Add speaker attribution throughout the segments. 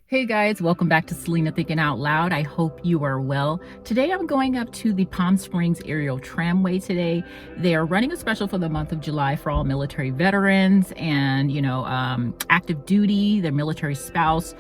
Speaker 1: Hey guys, welcome back to Selena Thinking Out Loud. I hope you are well. Today I'm going up to the Palm Springs Aerial Tramway today. They are running a special for the month of July for all military veterans and, active duty, their military spouse,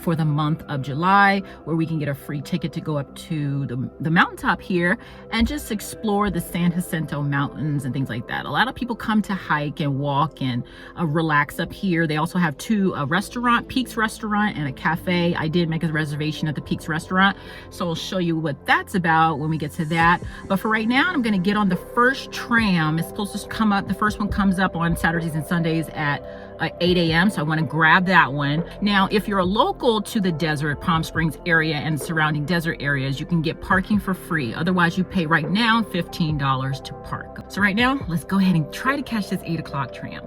Speaker 1: for the month of July, where we can get a free ticket to go up to the mountaintop here and just explore the San Jacinto mountains and things like that. A lot of people come to hike and walk and relax up here. They also have a restaurant, Peaks Restaurant, and a cafe. I did make a reservation at the Peaks Restaurant, so I'll show you what that's about when we get to that. But for right now, I'm going to get on the first tram. It's supposed to come up, the first one comes up on Saturdays and Sundays at 8 a.m. So I want to grab that one. Now, if you're a local to the desert, Palm Springs area and surrounding desert areas, you can get parking for free. Otherwise, you pay right now $15 to park. So right now, let's go ahead and try to catch this 8 o'clock tram.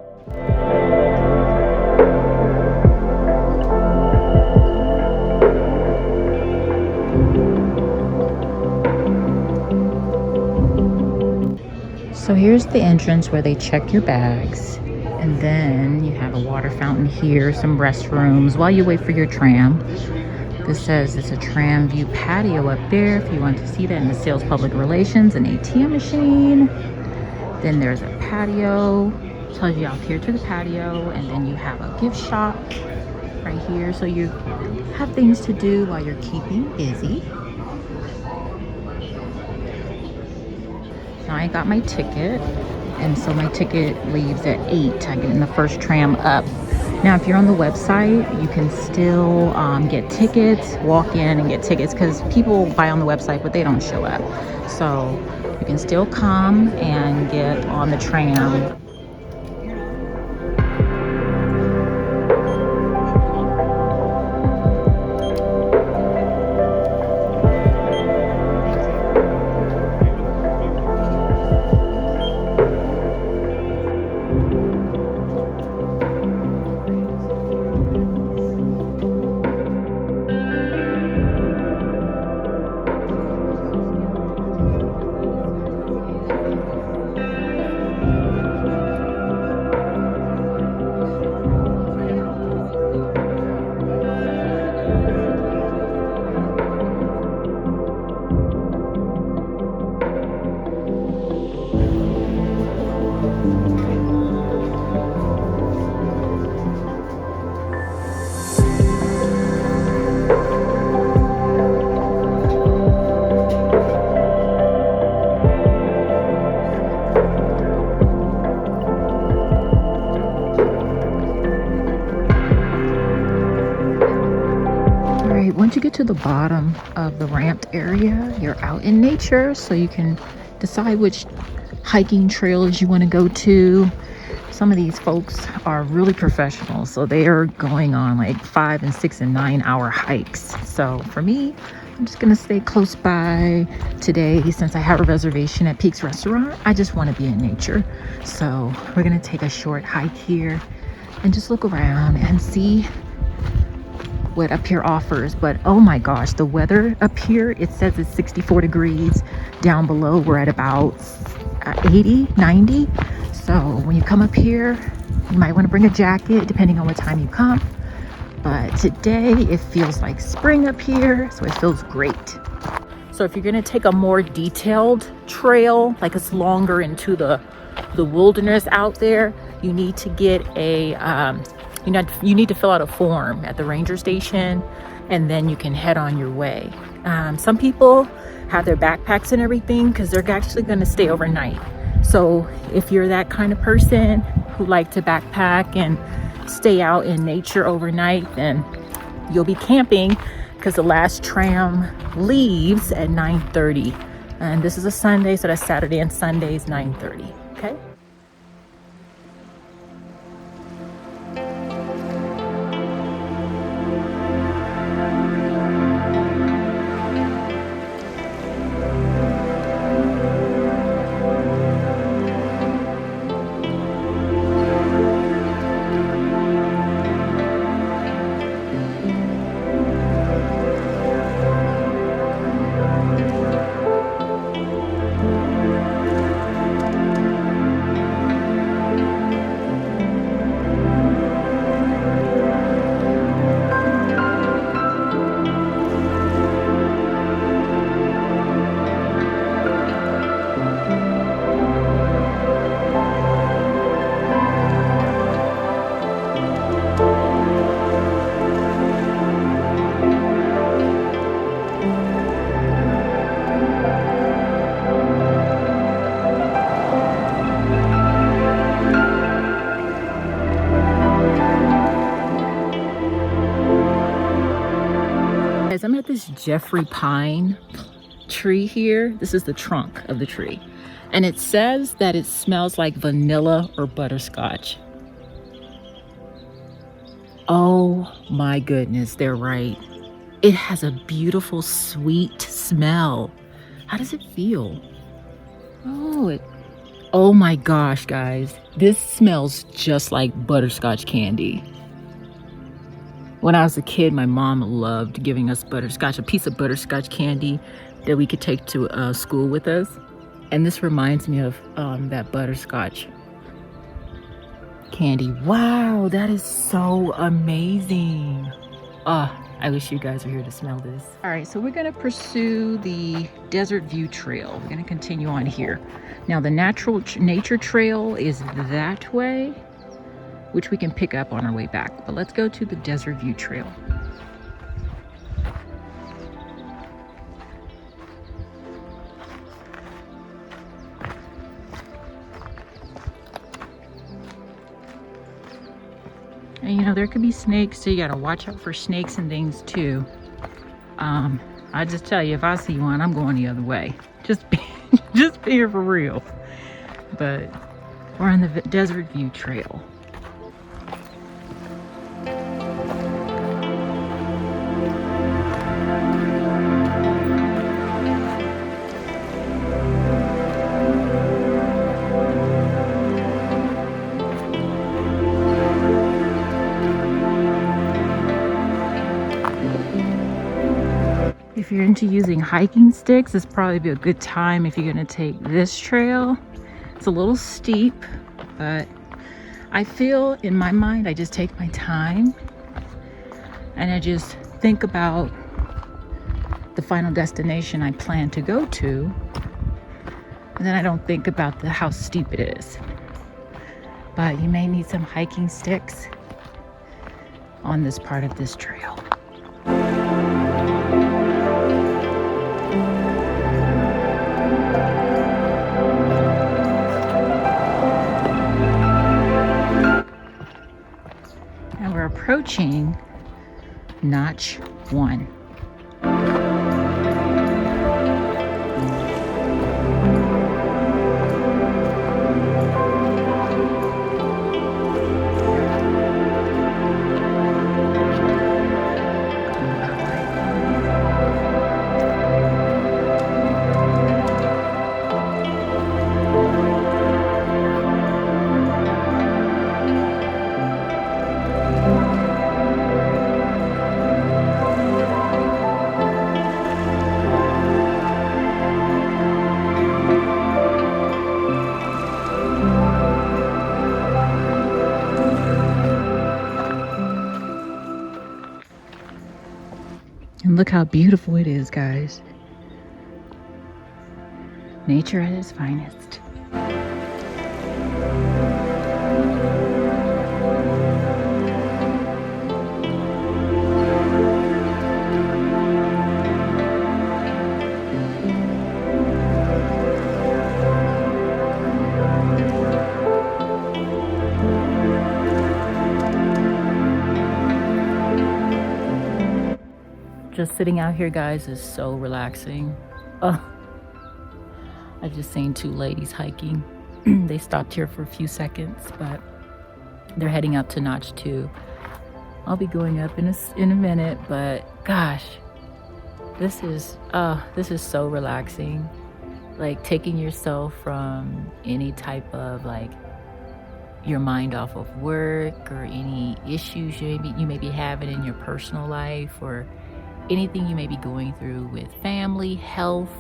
Speaker 1: So here's the entrance where they check your bags, and then you have a water fountain here, some restrooms while you wait for your tram. This says it's a tram view patio up there if you want to see that, in the sales public relations, an ATM machine. Then there's a patio, tells you out here to the patio, and then you have a gift shop right here, so you have things to do while you're keeping busy. Now I got my ticket, and so my ticket leaves at 8. I get in the first tram up. Now if you're on the website, you can still get tickets, walk in and get tickets, because people buy on the website but they don't show up. So you can still come and get on the tram. Once you get to the bottom of the ramped area, you're out in nature, so you can decide which hiking trails you want to go to. Some of these folks are really professional, so they are going on like 5 and 6 and 9 hour hikes. So for me, I'm just gonna stay close by today. Since I have a reservation at Peaks Restaurant, I just want to be in nature. So we're gonna take a short hike here and just look around and see what up here offers. But oh my gosh, the weather up here, it says it's 64 degrees. Down below we're at about 80, 90. So when you come up here, you might want to bring a jacket depending on what time you come. But today it feels like spring up here, so it feels great. So if you're going to take a more detailed trail, like it's longer into the wilderness out there, you need to get a you need to fill out a form at the ranger station, and then you can head on your way. Some people have their backpacks and everything because they're actually going to stay overnight. So if you're that kind of person who like to backpack and stay out in nature overnight, then you'll be camping, because the last tram leaves at 9:30, and this is a Sunday, so that's Saturday and Sunday is 9:30. Okay. I'm at this Jeffrey pine tree here. This is the trunk of the tree. And it says that it smells like vanilla or butterscotch. Oh my goodness, they're right. It has a beautiful, sweet smell. How does it feel? Oh my gosh, guys. This smells just like butterscotch candy. When I was a kid, my mom loved giving us butterscotch, a piece of butterscotch candy that we could take to school with us. And this reminds me of that butterscotch candy. Wow, that is so amazing. I wish you guys were here to smell this. All right, so we're gonna pursue the Desert View Trail. We're gonna continue on here. Now the nature trail is that way, which we can pick up on our way back. But let's go to the Desert View Trail. And you know, there could be snakes, so you gotta watch out for snakes and things too. I just tell you, if I see one, I'm going the other way. Just being for real. But we're on the Desert View Trail. If you're into using hiking sticks, it's probably be a good time if you're gonna take this trail. It's a little steep, but I feel in my mind, I just take my time and I just think about the final destination I plan to go to. And then I don't think about how steep it is. But you may need some hiking sticks on this part of this trail. Approaching Notch 1. And look how beautiful it is, guys. Nature at its finest. Just sitting out here, guys, is so relaxing. I just seen two ladies hiking. They stopped here for a few seconds, but they're heading up to Notch 2. I'll be going up in a minute, but gosh, this is so relaxing. Like taking yourself from any type of like your mind off of work or any issues you may be having in your personal life, or anything you may be going through with family, health,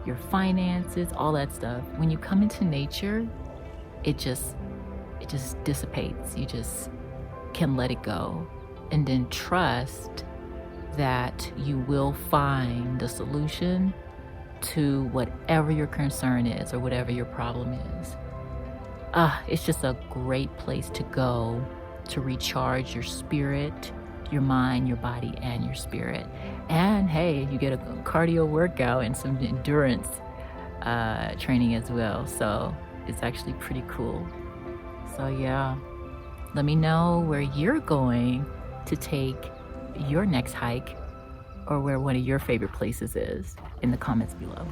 Speaker 1: your finances, all that stuff. When you come into nature, it just dissipates. You just can let it go and then trust that you will find the solution to whatever your concern is or whatever your problem is. It's just a great place to go to recharge your spirit, your mind, your body, and your spirit. And hey, you get a cardio workout and some endurance training as well. So it's actually pretty cool. So yeah, let me know where you're going to take your next hike or where one of your favorite places is in the comments below.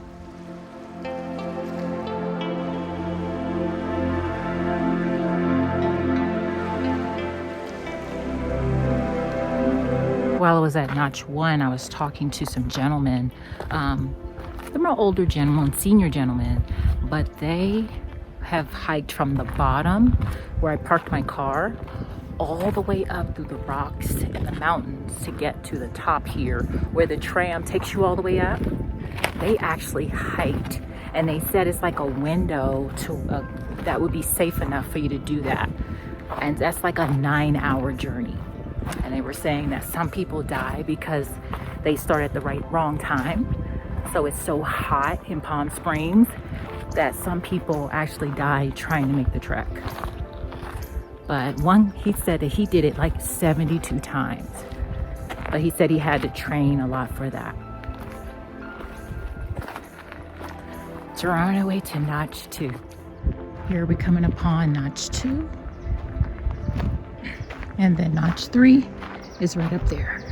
Speaker 1: While I was at Notch 1, I was talking to some gentlemen. They're more older gentlemen, senior gentlemen, but they have hiked from the bottom where I parked my car all the way up through the rocks and the mountains to get to the top here where the tram takes you all the way up. They actually hiked, and they said it's like a window to that would be safe enough for you to do that, and that's like a 9-hour journey. And they were saying that some people die because they start at the wrong time. So it's so hot in Palm Springs that some people actually die trying to make the trek. But one, he said that he did it like 72 times. But he said he had to train a lot for that. So we're on our way to Notch 2. Here we're coming upon Notch 2. And then Notch 3 is right up there.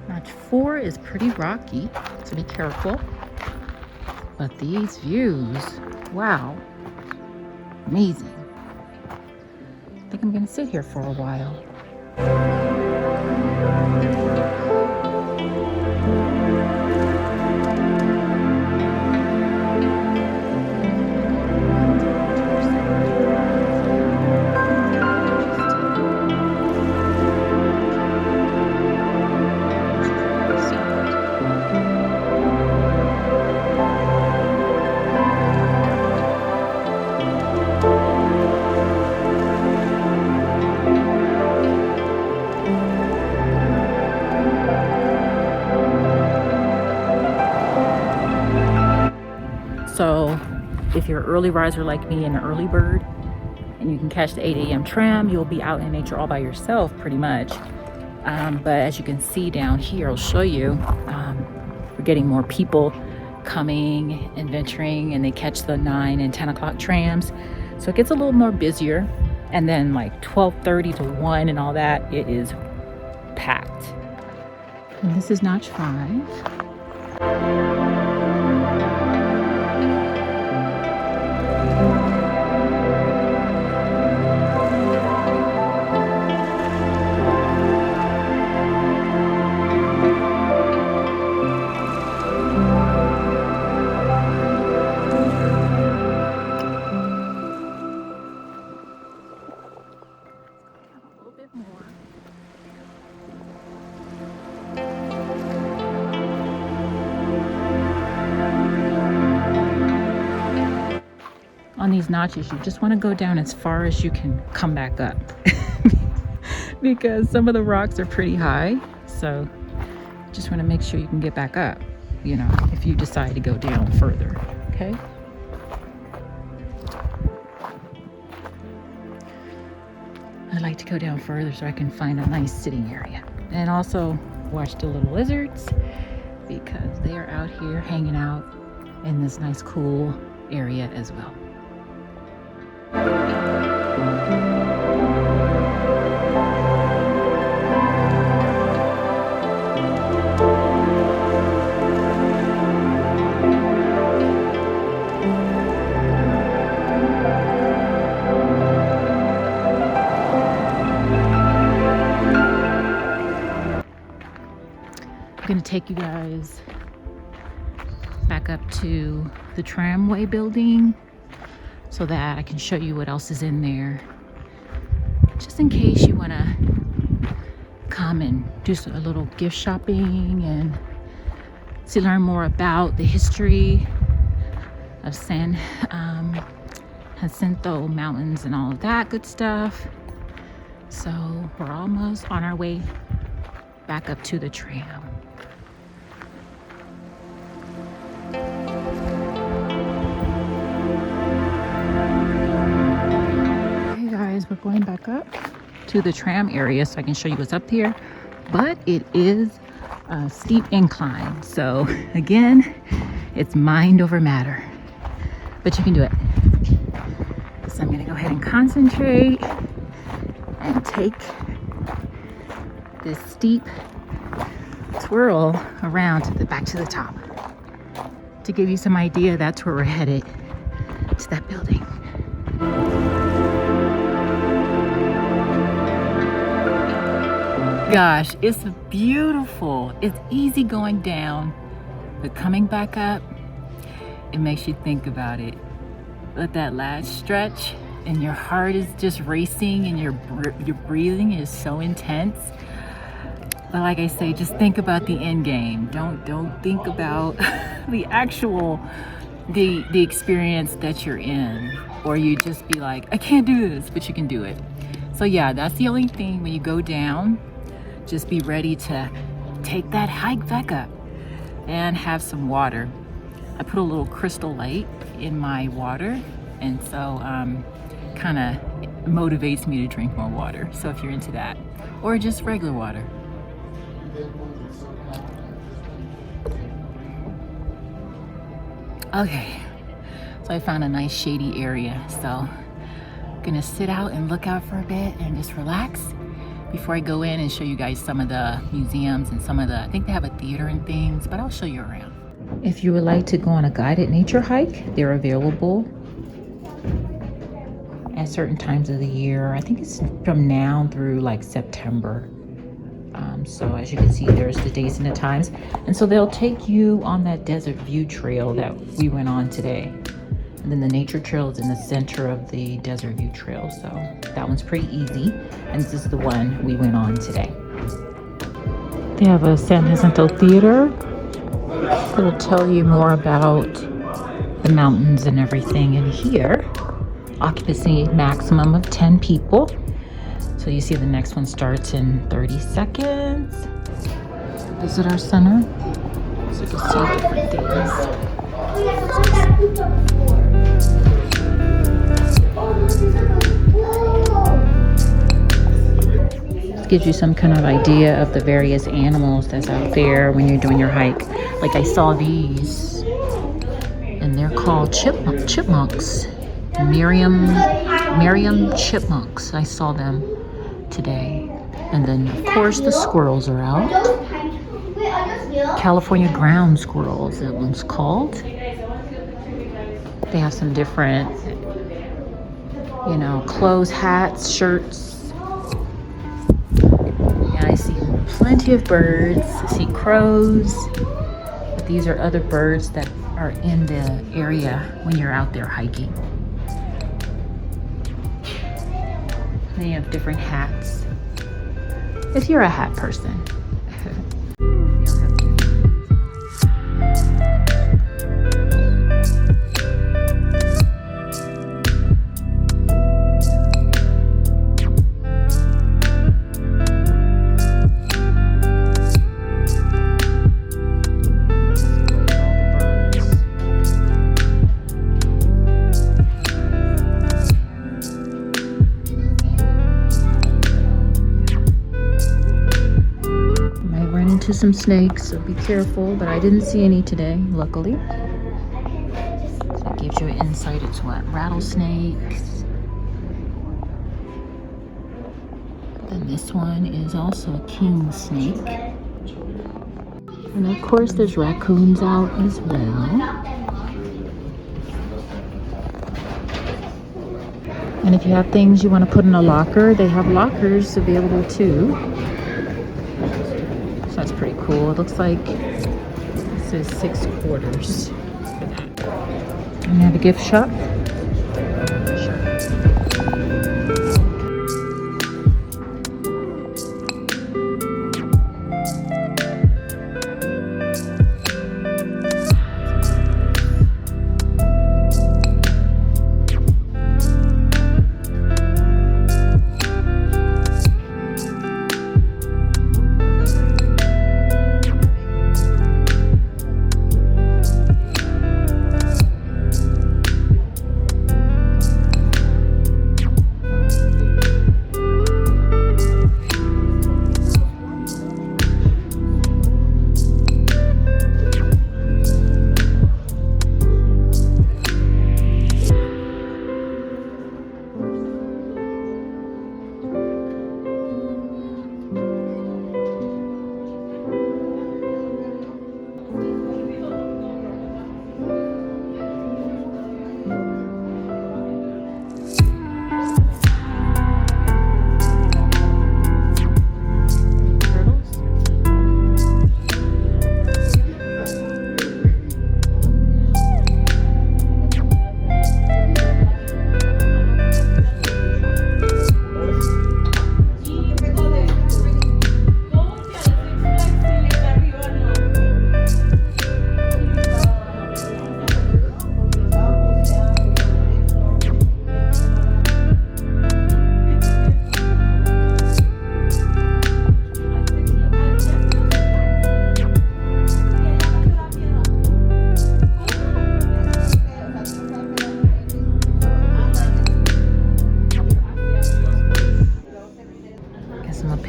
Speaker 1: Notch 4 is pretty rocky, so be careful. But these views, wow, amazing. I think I'm gonna sit here for a while. So if you're an early riser like me and an early bird, and you can catch the 8 a.m. tram, you'll be out in nature all by yourself pretty much. But as you can see down here, I'll show you, we're getting more people coming and venturing, and they catch the 9 and 10 o'clock trams. So it gets a little more busier. And then like 12:30 to 1 and all that, it is packed. And this is Notch 5. On these notches, you just want to go down as far as you can come back up because some of the rocks are pretty high, so just want to make sure you can get back up, you know, if you decide to go down further. Okay, I like to go down further so I can find a nice sitting area, and also watch the little lizards because they are out here hanging out in this nice cool area as well. I'm going to take you guys back up to the tramway building so that I can show you what else is in there. just in case you want to come and do a little gift shopping and to learn more about the history of Jacinto mountains and all of that good stuff. So we're almost on our way back up to the tram. Hey guys, we're going back up to the tram area so I can show you what's up here, but it is a steep incline. So again, it's mind over matter, but you can do it. So I'm gonna go ahead and concentrate and take this steep twirl around to back to the top to give you some idea. That's where we're headed, to that building. Gosh, it's beautiful. It's easy going down, but coming back up, it makes you think about it. Let that last stretch and your heart is just racing and your breathing is so intense. But like I say, just think about the end game. Don't think about the actual the experience that you're in, or you just be like, I can't do this, but you can do it. So yeah, that's the only thing. When you go down, just be ready to take that hike back up and have some water. I put a little Crystal Light in my water, and so kind of motivates me to drink more water. So if you're into that, or just regular water. Okay, so I found a nice shady area, so I'm gonna sit out and look out for a bit and just relax before I go in and show you guys some of the museums and some of the, I think they have a theater and things, but I'll show you around. If you would like to go on a guided nature hike, they're available at certain times of the year. I think it's from now through like September. So as you can see, there's the days and the times. And so they'll take you on that desert view trail that we went on today. And then the nature trail is in the center of the desert view trail. So that one's pretty easy. And this is the one we went on today. They have a San Jacinto theater. It'll tell you more about the mountains and everything in here. Occupancy maximum of 10 people. So you see the next one starts in 30 seconds. Visitor center. So you can see different things. This gives you some kind of idea of the various animals that's out there when you're doing your hike. Like I saw these, and they're called chipmunks. Miriam chipmunks. I saw them today. And then of course the squirrels are out. California ground squirrels, that one's called. They have some different, clothes, hats, shirts. And I see plenty of birds. I see crows. But these are other birds that are in the area when you're out there hiking. They have different hats. If you're a hat person. Some snakes, so be careful, but I didn't see any today, luckily. So it gives you an insight into what rattlesnakes. Then this one is also a king snake. And of course there's raccoons out as well. And if you have things you want to put in a locker, they have lockers available too. That's pretty cool. It looks like it says 6 quarters for that. And we have a gift shop.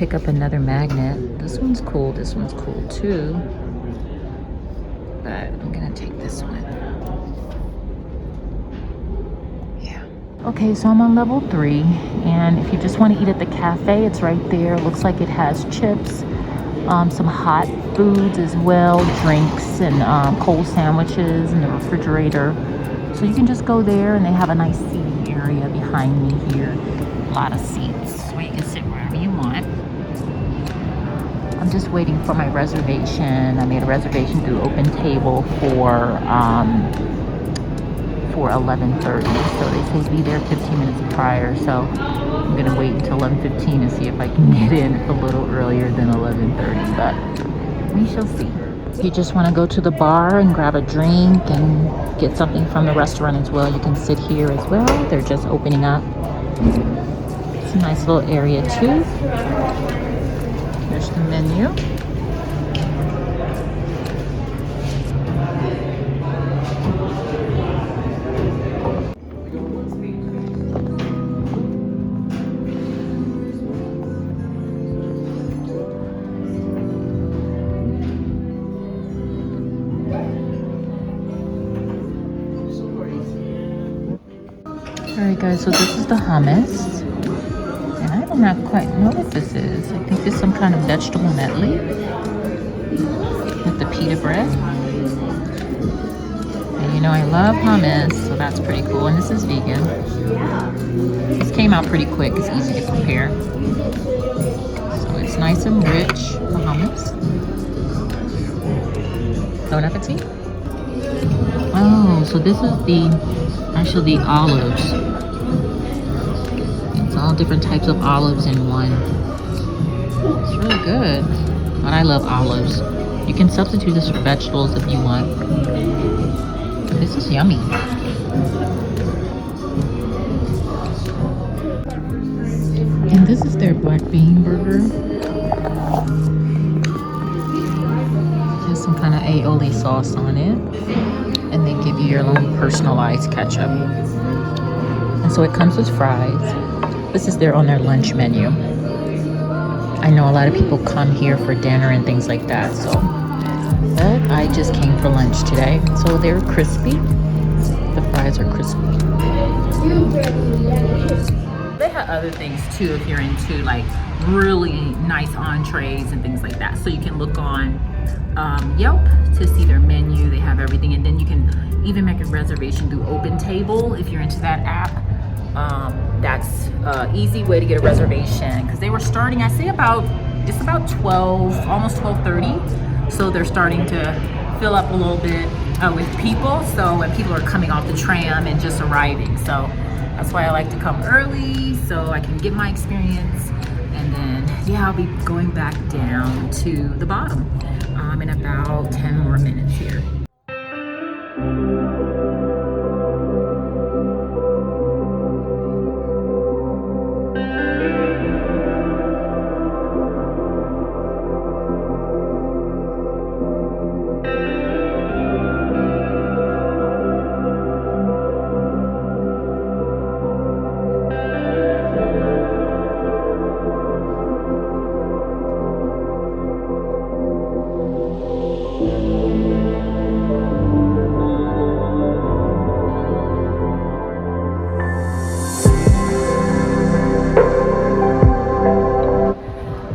Speaker 1: pick up another magnet. This one's cool. This one's cool too. But I'm gonna take this one. Yeah. Okay, so I'm on level 3, and if you just want to eat at the cafe, it's right there. Looks like it has chips, some hot foods as well, drinks and cold sandwiches in the refrigerator. So you can just go there, and they have a nice seating area behind me here. A lot of seats, so you can sit wherever you want. I'm just waiting for my reservation. I made a reservation through Open Table for 11:30. So they say be there 15 minutes prior. So I'm gonna wait until 11:15 and see if I can get in a little earlier than 11:30. But we shall see. If you just want to go to the bar and grab a drink and get something from the restaurant as well, you can sit here as well. They're just opening up. It's a nice little area too. There's the menu. Alright guys, so this is the hummus. And I do not quite know what this is. I think it's some kind of vegetable medley with the pita bread. And you know I love hummus, so that's pretty cool. And this is vegan. This came out pretty quick. It's easy to prepare. So it's nice and rich, the hummus. Bon appetit. Oh, so this is actually the olives. It's all different types of olives in one. It's really good. But I love olives. You can substitute this for vegetables if you want. This is yummy. And this is their black bean burger. It has some kind of aioli sauce on it. And they give you your own personalized ketchup. And so it comes with fries. This is on their lunch menu. I know a lot of people come here for dinner and things like that, so. But I just came for lunch today. So they're crispy. The fries are crispy. They have other things too if you're into like really nice entrees and things like that. So you can look on Yelp to see their menu. They have everything, and then you can even make a reservation through Open Table if you're into that app. That's an easy way to get a reservation because they were starting, I say it's about 12, almost 12:30. So they're starting to fill up a little bit with people. So when people are coming off the tram and just arriving. So that's why I like to come early so I can get my experience. And then, yeah, I'll be going back down to the bottom in about 10 more minutes here.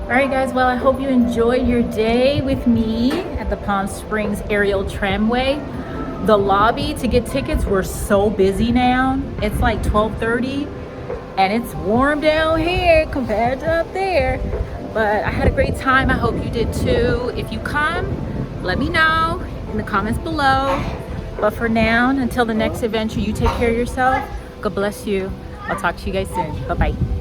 Speaker 1: Alright guys, well I hope you enjoyed your day with me at the Palm Springs Aerial Tramway. The lobby to get tickets were so busy now. It's like 12:30 and it's warm down here compared to up there. But I had a great time. I hope you did too. If you come, let me know in the comments below. But for now, until the next adventure, you take care of yourself. God bless you. I'll talk to you guys soon. Bye-bye.